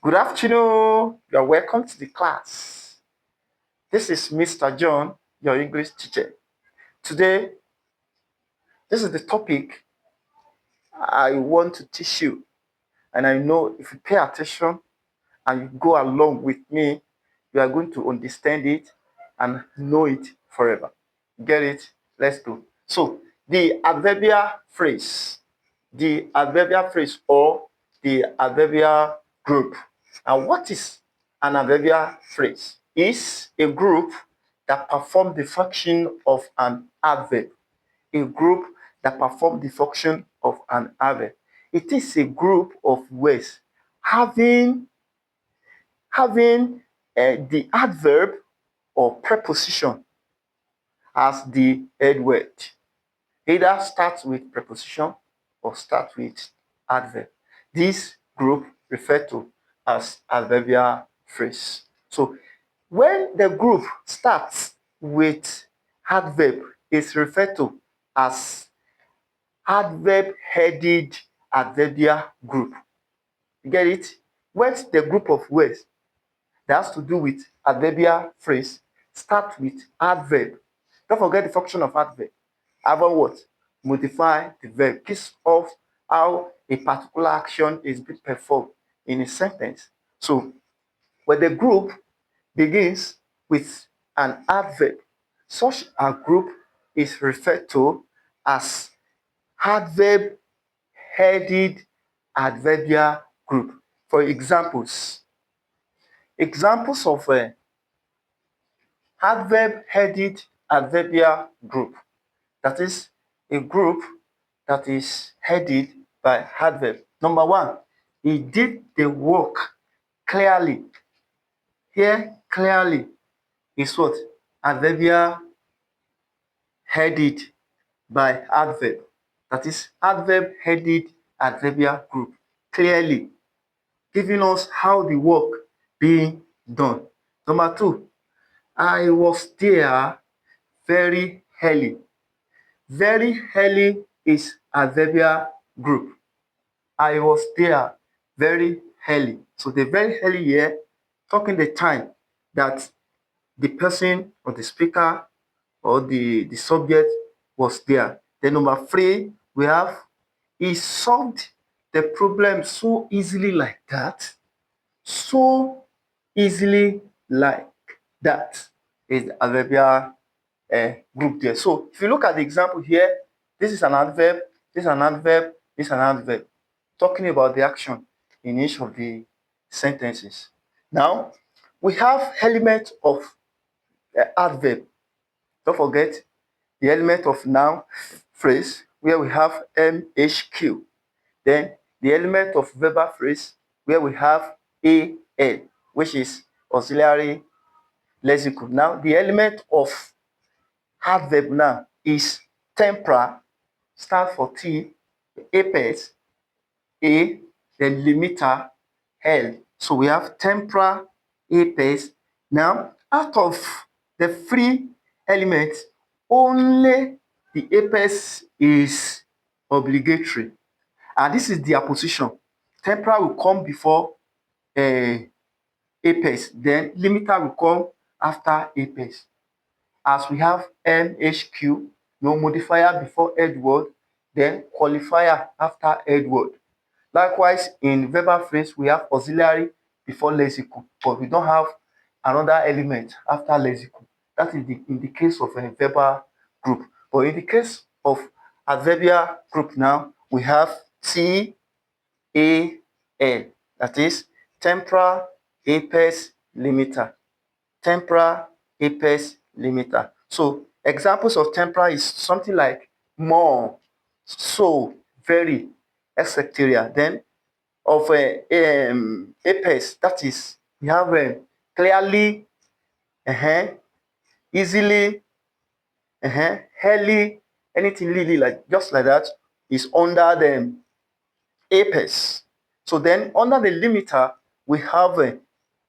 Good afternoon. You are welcome to the class. This is Mr. John, your English teacher. Today, this is the topic I want to teach you. And I know if you pay attention and you go along with me, you are going to understand it and know it forever. Get it? Let's go. So, the adverbial phrase, or the adverbial group. And what is an adverbial phrase? Is a group that performs the function of an adverb. A group that performs the function of an adverb. It is a group of words having the adverb or preposition as the head word. Either starts with preposition or start with adverb. This group referred to as adverbial phrase. So when the group starts with adverb, it's referred to as adverb-headed adverbial group. You get it? When the group of words that has to do with adverbial phrase start with adverb, don't forget the function of adverb. Adverb what? Modify the verb. Gives off how a particular action is being performed in a sentence. So when the group begins with an adverb, such a group is referred to as adverb-headed adverbial group. For examples of adverb-headed adverbial group, that is a group that is headed by adverb. Number one, he did the work clearly. Here, clearly is what? Adverbial headed by adverb. That is adverb headed adverbial group. Clearly, giving us how the work being done. Number two, I was there very early. Very early is adverbial group. I was there very early. So the very early here, talking the time that the person or the speaker or the subject was there. Then number three, we have he solved the problem so easily like that. So easily like that is the adverbial group there. So if you look at the example here, this is an adverb, this is an adverb, this is an adverb, talking about the action in each of the sentences. Now, we have element of adverb. Don't forget the element of noun phrase where we have MHQ. Then the element of verbal phrase where we have AL, which is auxiliary lexical. Now, the element of adverb now is temporal, start for T, apex, A, then limiter, L. So we have temporal, apex. Now, out of the three elements, only the apex is obligatory. And this is their position. Temporal will come before apex, then limiter will come after apex. As we have MHQ, no modifier before head word, then qualifier after head word. Likewise, in verbal phrase, we have auxiliary before lexical, but we don't have another element after lexical. That is in the case of a verbal group. But in the case of adverbial group now, we have TAL, that is temporal, apex, limiter. Temporal, apex, limiter. So examples of temporal is something like more, so, very, etc. Then of apex, that is we have clearly, easily, early, anything really like just like that is under the apex. So then under the limiter we have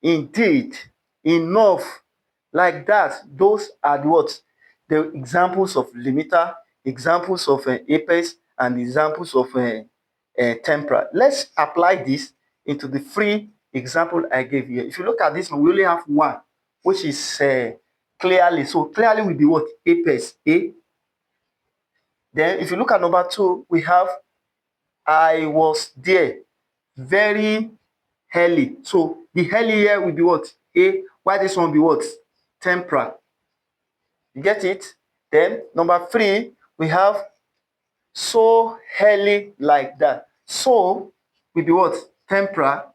indeed, enough, like that. Those are the examples of limiter, examples of apex, and examples of temporal. Let's apply this into the three example I gave you. If you look at this one, we only have one, which is clearly. So clearly will be what? Apex, A. Then if you look at number 2, we have I was there very early. So the early here will be what? A. Why this one will be what? Temporal. You get it? Then number 3, we have so early like that. So will be what? Temporal.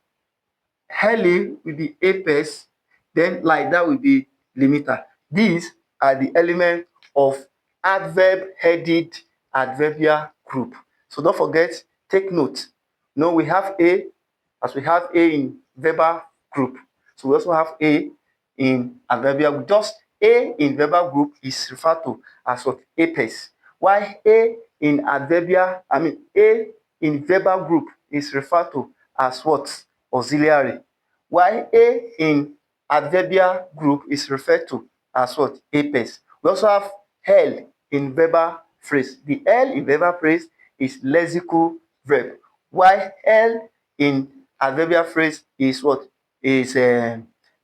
Early will be apex, then like that will be limiter. These are the elements of adverb-headed adverbial group. So don't forget, take note. No, we have A, as we have A in verbal group. So we also have A in adverbial group. Just A in verbal group is referred to as what? Apex. While A in adverbial, A in verbal group is referred to as what? Auxiliary. While A in adverbial group is referred to as what? Apex. We also have L in verbal phrase. The L in verbal phrase is lexical verb, while L in adverbial phrase is what? Is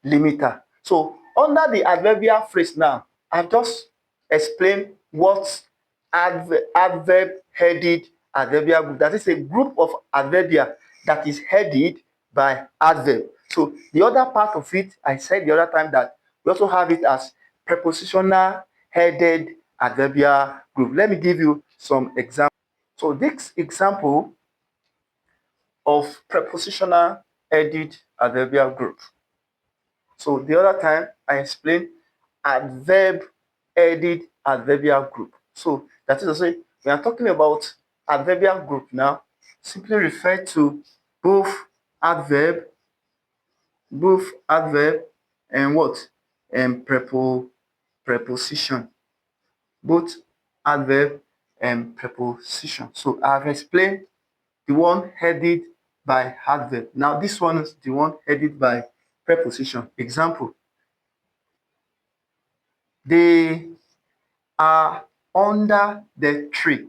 limiter. So under the adverbial phrase now, I've just explained what adverb-headed adverbial group. That is a group of adverbia that is headed by adverb. So the other part of it, I said the other time that we also have it as prepositional headed adverbial group. Let me give you some examples. So this example of prepositional headed adverbial group. So the other time I explained adverb headed adverbial group. So that is to say, we are talking about adverbial group now, simply refer to both adverb and what? And preposition. Both adverb and preposition. So I've explained the one headed by adverb. Now this one is the one headed by preposition. Example: they are under the tree.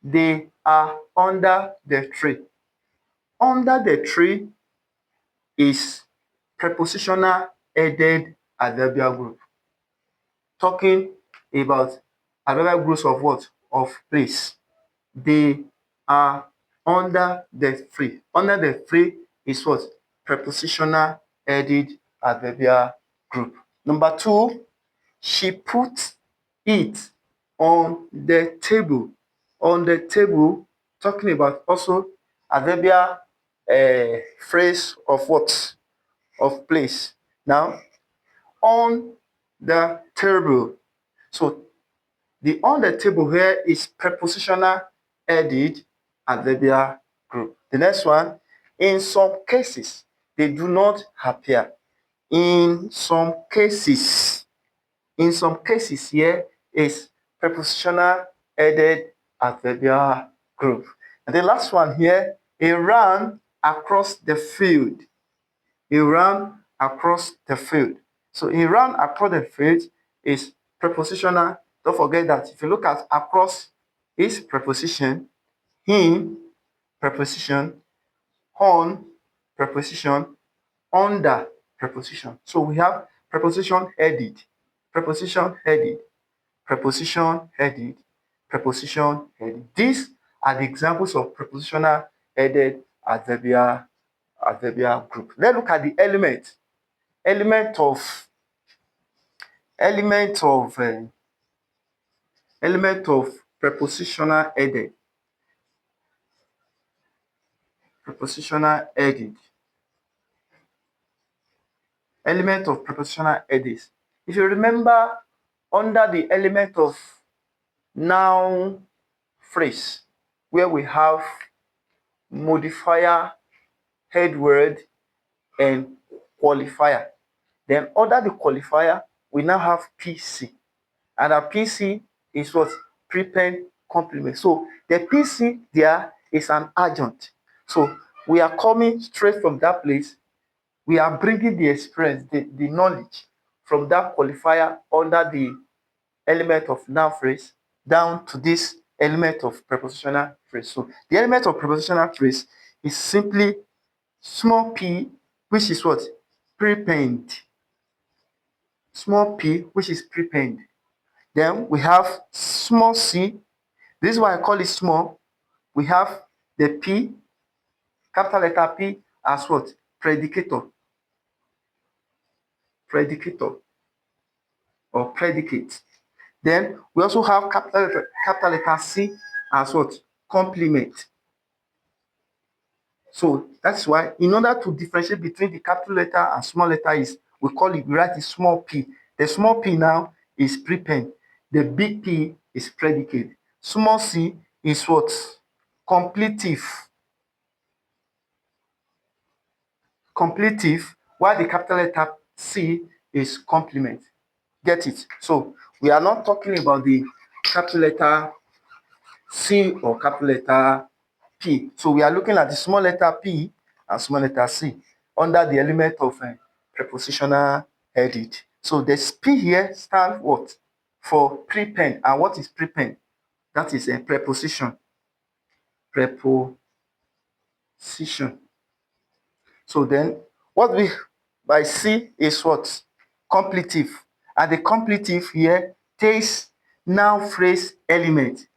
They are under the tree. Under the tree is prepositional headed adverbial group, talking about adverbial groups of what? Of place. They are under the tree. Under the tree is what? Prepositional headed adverbial group. Number 2, she put it on the table. On the table, talking about also adverbial phrase of what? Of place. Now, on the table. So the on the table here is prepositional headed adverbial group. The next one, in some cases, they do not appear. In some cases. In some cases here is prepositional headed adverbial group. And the last one here, he ran across the field. He ran across the field. So he ran across the field is prepositional. Don't forget that if you look at across is preposition, in preposition, on preposition, under preposition. So we have preposition headed, preposition headed, preposition headed, preposition headed. These are the examples of prepositional headed adverbial group. Let's look at the element of prepositional headed. Prepositional headed. Element of prepositional headed. If you remember, under the element of noun phrase, where we have modifier, head word, and qualifier. Then under the qualifier, we now have PC. And our PC is what? Prepend complement. So the PC there is an adjunct. So we are coming straight from that place. We are bringing the experience, the knowledge from that qualifier under the element of noun phrase down to this element of prepositional phrase. So the element of prepositional phrase is simply small p, which is what? Prepend. Small p, which is prepend. Then we have small c. This is why I call it small. We have the p, capital letter P, as what? Predicator. Predicator or predicate. Then we also have capital letter C as what? Complement. So that's why, in order to differentiate between the capital letter and small letter, is we write it small p. The small p now is prepend. The big P is predicate. Small c is what? Completive. Completive, while the capital letter C is complement. Get it? So we are not talking about the capital letter C or capital letter P. So we are looking at the small letter P and small letter C under the element of prepositional headed. So the P here stands what? For prepend. And what is prepend? That is a preposition. Preposition. So then what we by C is what? Completive. And the completive here takes noun phrase element.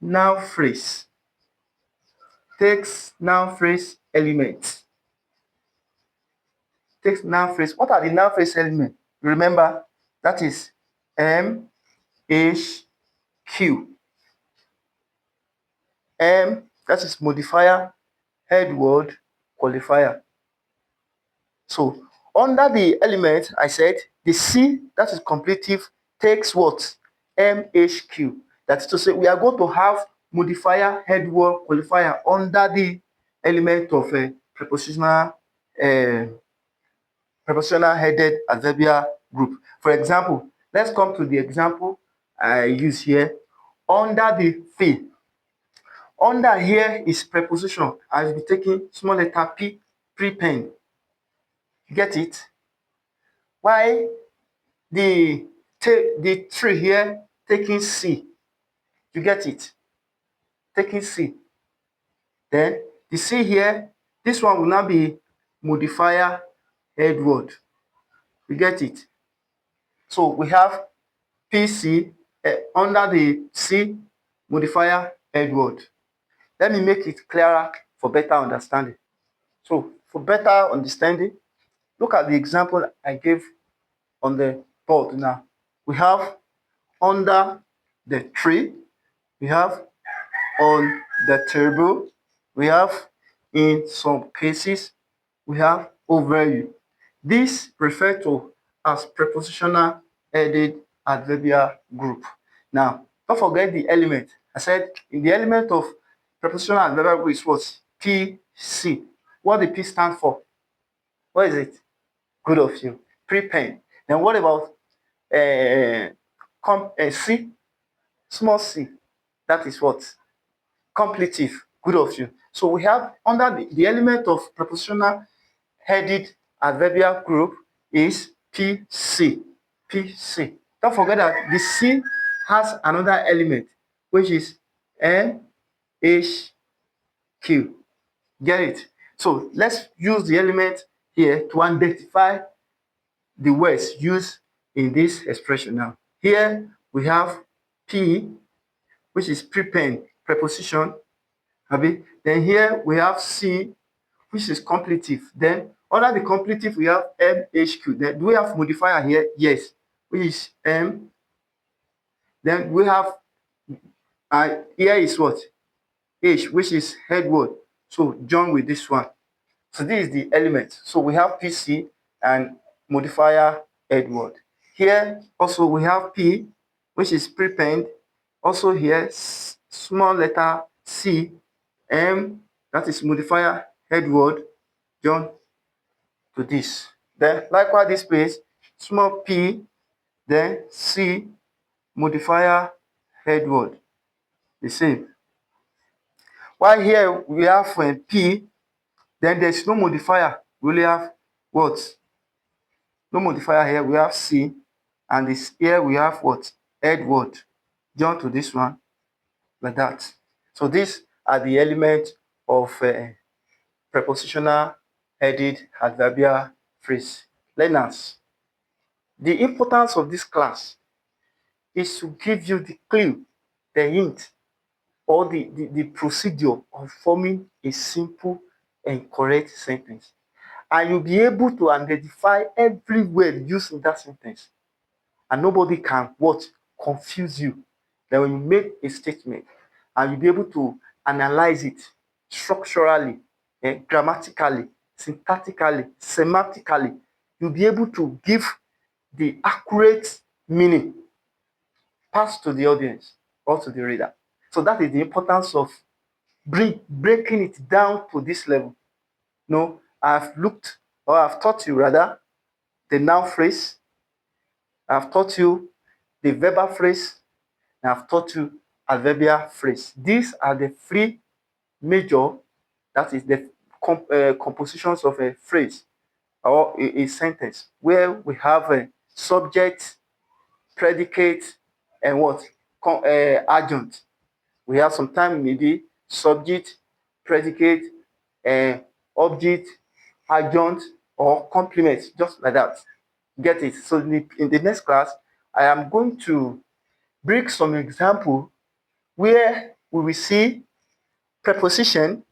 Noun phrase. Takes noun phrase element. Takes noun phrase. What are the noun phrase elements? Remember, that is M, H, Q. M, that is modifier, head word, qualifier. So under the element, I said the C, that is completive, takes what? MHQ. That is to say, we are going to have modifier, head word, qualifier under the element of a prepositional headed adverbial group. For example, let's come to the example I use here. Under the fee. Under here is preposition. I will be taking small letter P, prepend. Get it? Why the tree here taking C? You get it? Taking C. Then the C here, this one will now be modifier head word. You get it? So we have PC under the C modifier head word. Let me make it clearer for better understanding. So for better understanding, look at the example I gave on the board now. We have under the tree, we have on the table, we have in some cases, we have over you. This referred to as prepositional headed adverbial group. Now, don't forget the element. I said in the element of prepositional adverbial group is what? PC. What the P stand for? What is it? Good of you. Prepend. Then what about C? Small c. That is what? Completive. Good of you. So we have under the element of prepositional headed adverbial group is PC. PC. Don't forget that the C has another element, which is NHQ. Get it? So let's use the element here to identify the words used in this expression now. Here we have P, which is prepend, preposition. Then here we have C, which is completive. Then under the completive, we have MHQ. Then do we have modifier here? Yes, which is M. Then we have here is what? H, which is head word. So join with this one. So this is the element. So we have PC and modifier head word. Here also we have P, which is prepend. Also here small letter C, M, that is modifier head word, join to this. Then likewise this place, small p, then C, modifier head word, the same. While here we have P, then there's no modifier. We only have what? No modifier here. We have C, and this here we have what? Head word. Join to this one like that. So these are the elements of prepositional headed adverbial phrase. Learners, the importance of this class is to give you the clue, the hint, or the procedure of forming a simple and correct sentence. And you'll be able to identify every word used in that sentence. And nobody can what? Confuse you. Then when you make a statement, and you'll be able to analyze it structurally, grammatically, syntactically, semantically, you'll be able to give the accurate meaning pass to the audience or to the reader. So that is the importance of breaking it down to this level. No, I've looked, or I've taught you rather, the noun phrase. I've taught you the verbal phrase. And I've taught you adverbial phrase. These are the three major, that is the compositions of a phrase or a sentence, where we have a subject, predicate, and what? Adjunct. We have sometimes maybe subject, predicate, object, adjunct, or complement, just like that. Get it? So in the next class, I am going to bring some example where we will see preposition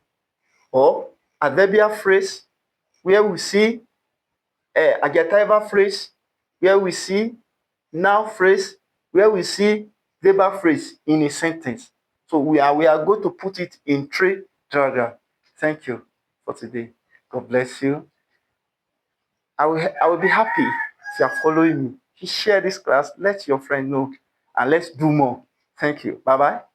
or adverbial phrase, where we see adjectival phrase, where we see noun phrase, where we see verbal phrase in a sentence. So we are going to put it in three diagrams. Thank you for today. God bless you. I will be happy if you are following me. Share this class, let your friend know, and let's do more. Thank you. Bye bye.